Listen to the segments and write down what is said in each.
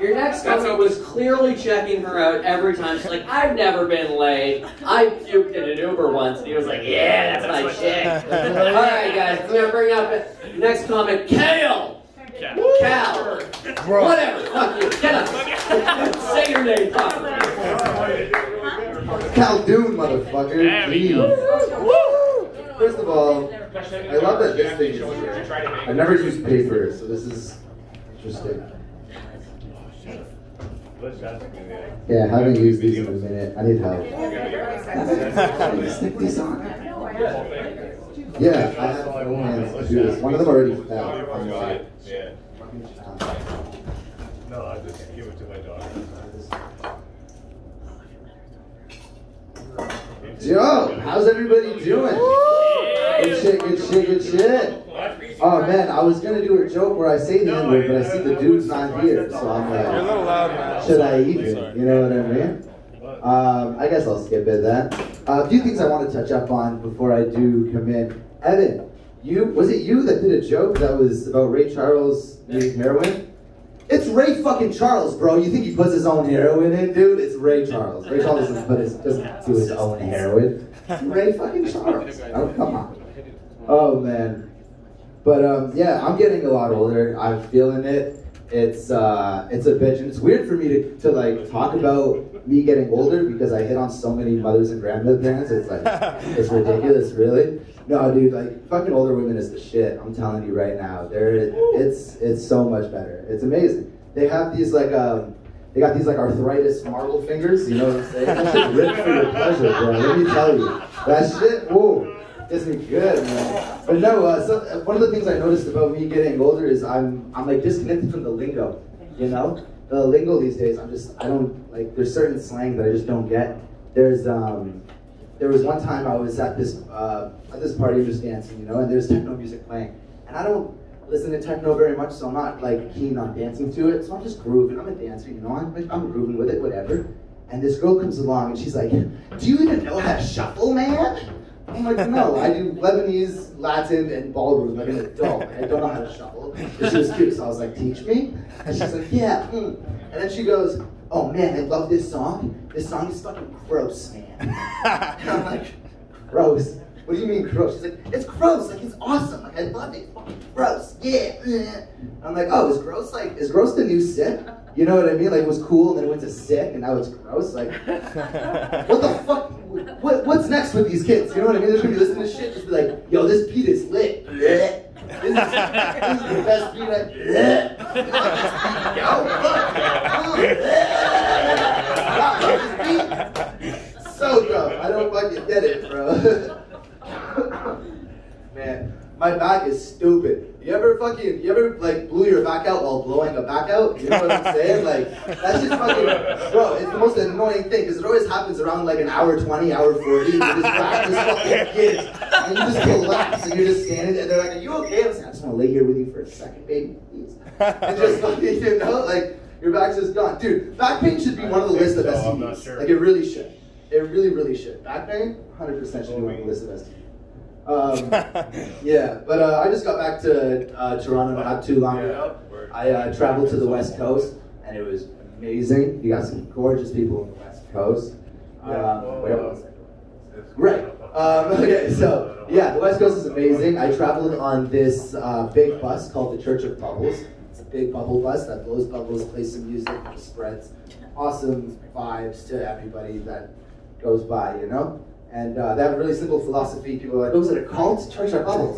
Your next comic was clearly checking her out every time. She's like, I've never been late. I puked in an Uber once. And he was like, yeah, that's my shit. All right, guys, I'm going to bring up the next comic, Kale. Cal. Whatever. Fuck you. Get up. Say your name properly. Caldoon, motherfucker. First of all, I love that this thing is here. I've never used paper, so this is interesting. Yeah, I haven't used these in a minute. I need help. Stick these on. Yeah, I have my own hands to do this. One of them already fell. Yeah. No, I just give it to my daughter. Yo, how's everybody doing? Good shit, good shit, good shit. Oh man, I was gonna do a joke where I say the N-word, but I see the dude's not here, so I'm like, you're a little loud, man. Should I even? You know what I mean? I guess I'll skip it then. A few things I want to touch up on before I do come in. Evan, was it you that did a joke that was about Ray Charles needing heroin? It's Ray fucking Charles, bro. You think he puts his own heroin in, dude? It's Ray Charles. Ray Charles doesn't do his own heroin. It's Ray fucking Charles. Oh, come on. Oh, man. But, yeah, I'm getting a lot older. I'm feeling it. It's a bitch. And it's weird for me to like, talk about me getting older because I hit on so many mothers and grandparents. It's like, it's ridiculous, really. No, dude, like, fucking older women is the shit. I'm telling you right now. It's so much better. It's amazing. They have these, like, they got these, like, arthritis marble fingers. You know what I'm saying? That shit's ripped for your pleasure, bro. Let me tell you. That shit, whoa. Gets me good, man. But no, one of the things I noticed about me getting older is I'm like disconnected from the lingo, you know? The lingo these days, there's certain slang that I just don't get. There was one time I was at this party just dancing, you know, and there's techno music playing. And I don't listen to techno very much, so I'm not like keen on dancing to it, so I'm just grooving. I'm a dancer, you know, I'm grooving with it, whatever. And this girl comes along and she's like, do you even know how to shuffle, man? I'm like, no, I do Lebanese, Latin, and ballroom like an adult. I don't know how to shuffle. And she was cute, so I was like, teach me? And she's like, yeah. And then she goes, oh man, I love this song. This song is fucking gross, man. And I'm like, gross? What do you mean gross? She's like, it's gross, like it's awesome, like I love it, it's fucking gross, yeah. And I'm like, oh, is gross the new sick? You know what I mean? Like it was cool and then it went to sick and now it's gross. Like, what the fuck? What's next with these kids? You know what I mean? They're gonna be listening to shit, just be like, yo, this beat is lit. This is the best beat So dumb. I don't fucking get it, bro. Man, my back is stupid. You ever like blew your back out while blowing a back out? You know what I'm saying? Like, that's just fucking, bro, it's the most annoying thing because it always happens around like an hour 20, hour 40. You just practice fucking kids. And you just collapse and you're just standing there and they're like, are you okay? I was like, I just want to lay here with you for a second, baby, please. And just fucking, you know, like, your back's just gone. Dude, back pain should be one of the list of STDs. Sure. Like, it really should. It really, really should. Back pain, 100% should be on the list of STDs. Yeah, but I just got back to Toronto not too long ago. I traveled to the West Coast, and it was amazing. You got some gorgeous people on the West Coast. Where was I? Right. Okay, so yeah, the West Coast is amazing. I traveled on this big bus called the Church of Bubbles. It's a big bubble bus that blows bubbles, plays some music, and spreads awesome vibes to everybody that goes by, you know? And they have a really simple philosophy. People are like, oh, is it a cult? Church of Bubbles.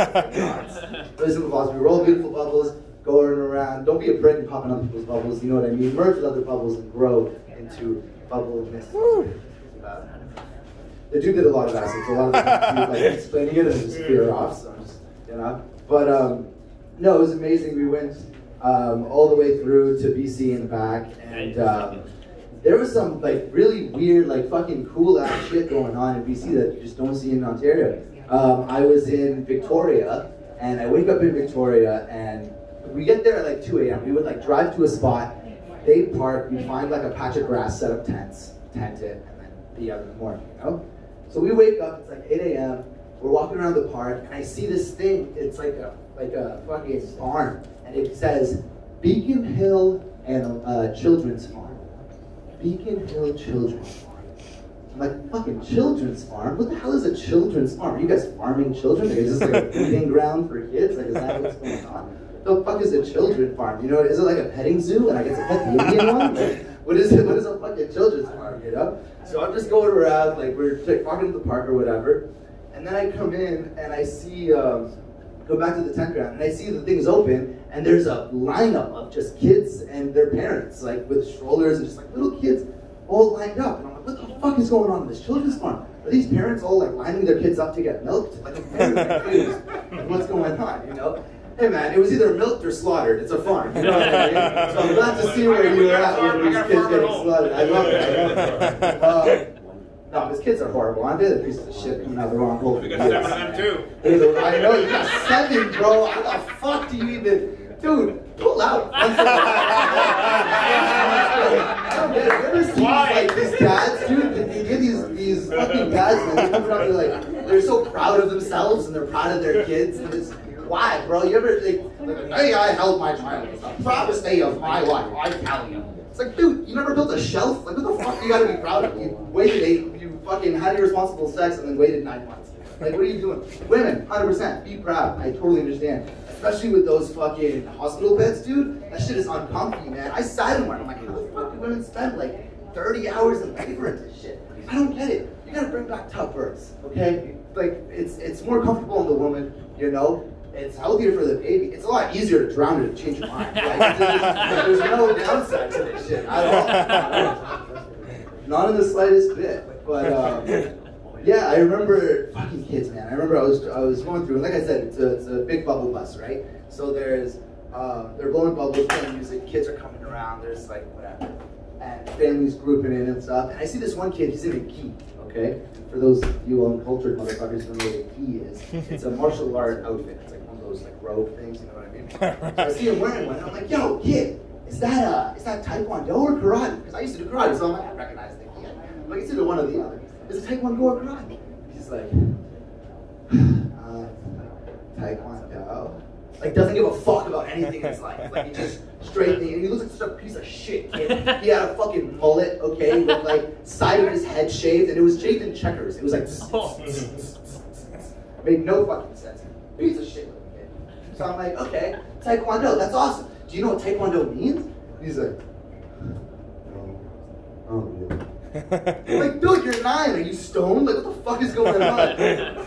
Really simple philosophy. Roll beautiful bubbles, going around. Don't be a prick and popping on people's bubbles. You know what I mean? Merge with other bubbles and grow into bubble-ness. The dude did a lot of acid, so a lot of people like explaining it and just veer off. So I'm just, you know. But no, it was amazing. We went all the way through to BC and back, and there was some like really weird, like fucking cool ass shit going on in BC that you just don't see in Ontario. I was in Victoria, and I wake up in Victoria, and we get there at like 2 a.m. We would like drive to a spot, they park, we find like a patch of grass, set up tents, tent it, and then be out in the morning, you know? So we wake up, it's like 8 a.m., we're walking around the park, and I see this thing, it's like a fucking barn, and it says, Beacon Hill and Children's Farm. Beacon Hill Children's Farm. I'm like, fucking children's farm? What the hell is a children's farm? Are you guys farming children? Like, is this like a feeding ground for kids? Like, is that what's going on? The fuck is a children's farm? You know, is it like a petting zoo and I get to pet the Indian one? Like, what is it? What is a fucking children's farm, you know? So I'm just going around, like, we're walking to the park or whatever, and then I come in and I see, go back to the tent ground, and I see the thing's open, and there's a lineup of just kids and their parents, like, with strollers and just, like, little kids all lined up. And I'm like, what the fuck is going on in this children's farm? Are these parents all, like, lining their kids up to get milked? Like, I'm very confused. Like, what's going on, you know? Hey man, it was either milked or slaughtered. It's a farm, you know what I mean? So I'm glad to see where you were at with these kids getting slaughtered. I love it. No, these kids are horrible, aren't they? The pieces of shit coming out the wrong hole. We got 7 of them too. I know, you got 7, bro. How the fuck do you even... Dude, pull out. I don't get it. You ever see like these dads, dude? You get these fucking dads, man. They come around, they're like, they're so proud of themselves and they're proud of their kids. And it's, why, bro? You ever think, hey, I held my child. It's the proudest day of my life. I tell you. It's like, dude, you never built a shelf? Like, what the fuck you gotta be proud of? You waited, you fucking had irresponsible sex and then waited 9 months. Like, what are you doing? Women, 100%, be proud. I totally understand. Especially with those fucking hospital beds, dude. That shit is uncomfy, man. I sat in one. I'm like, how the fuck do women spend like 30 hours in labor in this shit? I don't get it. You gotta bring back tub births, okay? Like, it's more comfortable on the woman, you know? It's healthier for the baby. It's a lot easier to drown it and change your mind. Like, there's no downside to this shit at all. Not in the slightest bit. But yeah, I remember fucking kids, man. I remember I was going through, and like I said, it's a big bubble bus, right? So there's they're blowing bubbles, playing music, kids are coming around. There's like whatever, and families grouping in and stuff. And I see this one kid. He's in a gi. Okay, for those of you uncultured motherfuckers who don't know what a gi is, it's a martial art outfit. It's like one of those like robe things, you know what I mean? So I see him wearing one, and I'm like, yo, kid, is that Taekwondo or karate? Because I used to do karate, so I'm like, I recognize the gi. I'm like, it's either one or the other. Is it Taekwondo or karate? He's like, Taekwondo. Like, doesn't give a fuck about anything in his life. Like, he just straight thing. And he looks like such a piece of shit kid. He had a fucking mullet, okay, with like side of his head shaved, and it was shaved in checkers. It was like, made no fucking sense. Piece of shit looking kid. So I'm like, okay, Taekwondo, that's awesome. Do you know what Taekwondo means? He's like, oh, yeah. I'm like, dude, you're 9. Are you stoned? Like, what the fuck is going on?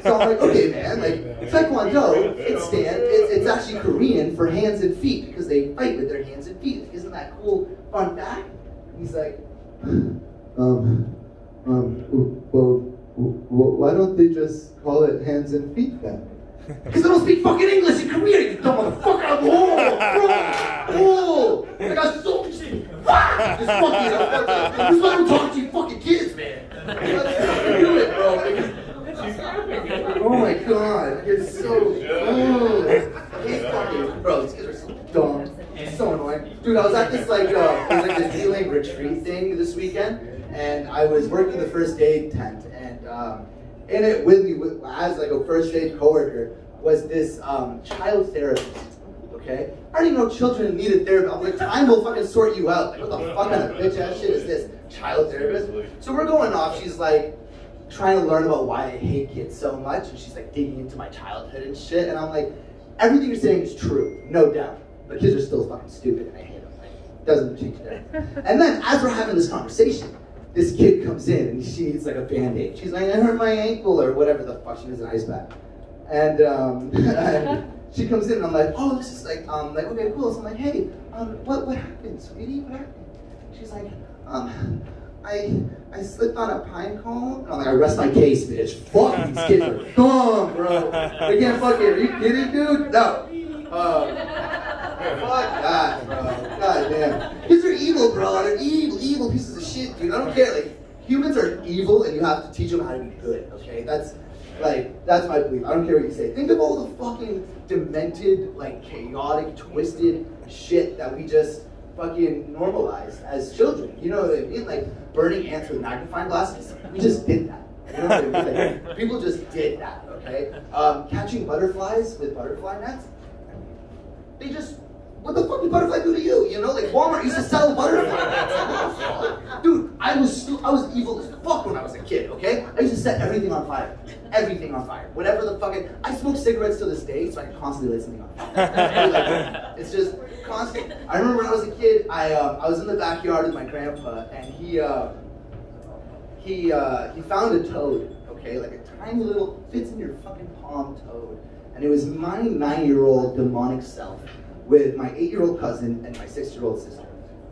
So I'm like, okay, man. Like, Taekwondo, it's actually Korean for hands and feet because they fight with their hands and feet. Like, isn't that cool? Fun fact? He's like, well, why don't they just call it hands and feet then? Because they don't speak fucking English in Korea, you dumb motherfucker! Whoa! I got so much shit! Just fucking, just let them talk to you fucking kids, man! Let's do it, bro! Oh my god, you're so... Bro, these kids are so dumb. It's so annoying. Dude, I was at this, like, this healing retreat thing this weekend, and I was working the first aid tent, and, in it with me, as like a first aid coworker, was this child therapist. Okay, I didn't even know children needed therapy. I'm like, time will fucking sort you out. Like, what the fuck kind of bitch ass shit is this? Child therapist. So we're going off. She's like trying to learn about why I hate kids so much, and she's like digging into my childhood and shit. And I'm like, everything you're saying is true, no doubt. But kids are still fucking stupid, and I hate them. Like, doesn't change that. And then as we're having this conversation, this kid comes in and she needs like a band-aid. She's like, I hurt my ankle or whatever the fuck. She needs an ice bath. And she comes in and I'm like, oh, this is like okay, cool. So I'm like, hey, what happened, sweetie? What happened? She's like, I slipped on a pine cone. And I'm like, I rest my case, bitch. Fuck, these kids are dumb, bro. They can't fucking, are you kidding, dude? No. Fuck that, bro. God damn. Kids are evil, bro. They're evil pieces of shit, dude. I don't care. Like, humans are evil and you have to teach them how to be good, okay? That's my belief. I don't care what you say. Think of all the fucking demented, like, chaotic, twisted shit that we just fucking normalize as children. You know what I mean? Like, burning ants with magnifying glasses. We just did that. You know what I mean? Like, people just did that, okay? Catching butterflies with butterfly nets. They just what the fuck did butterfly do to you? You know, like Walmart used to sell butterflies. Dude, I was evil as fuck when I was a kid, okay? I used to set everything on fire. Everything on fire. Whatever the fuck I smoke cigarettes to this day, so I can constantly light something on fire. It's just constant. I remember when I was a kid, I was in the backyard with my grandpa, and he found a toad, okay? Like a tiny little, fits in your fucking palm toad. And it was my 9-year-old demonic self with my 8-year-old cousin and my 6-year-old sister.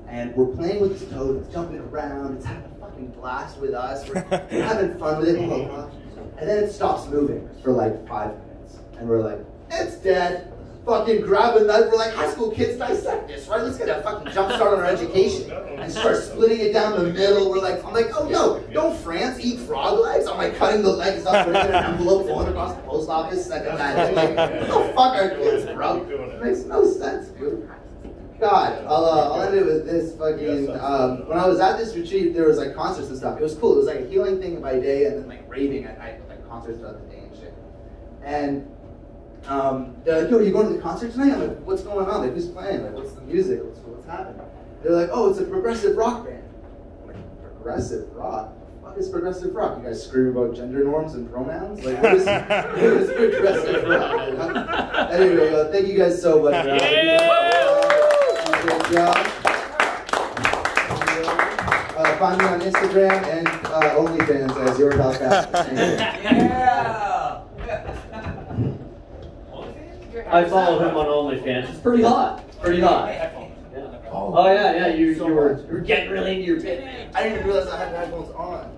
And we're playing with this toad, it's jumping around, it's having a fucking blast with us, we're having fun with it, and then it stops moving for like 5 minutes. And we're like, it's dead. Fucking grab a knife, we're like, high school kids dissect this, right? Let's get a fucking jump start on our education. And start splitting it down the middle. I'm like, oh no, don't France eat frog legs? I'm like cutting the legs up, putting it in an envelope, going across the post office, second that. Like, what the fuck are kids, bro? It makes no sense, dude. God, I'll end it with this fucking, when I was at this retreat, there was like concerts and stuff. It was cool. It was like a healing thing by day and then like raving at night, like concerts throughout the day and shit. And they're like, yo, are you going to the concert tonight? I'm like, what's going on? Like, who's playing? Like, what's the music? What's happening? They're like, oh, it's a progressive rock band. I'm like, progressive rock? What is progressive rock? You guys scream about gender norms and pronouns? Like, what is progressive rock? Anyway, thank you guys so much for having me. Good job. Find me on Instagram and OnlyFans as your pal Casper. Yeah! I follow him on OnlyFans. It's pretty hot. Pretty hot. Yeah. Oh yeah, you were getting really into your bit. I didn't even realize I had the headphones on.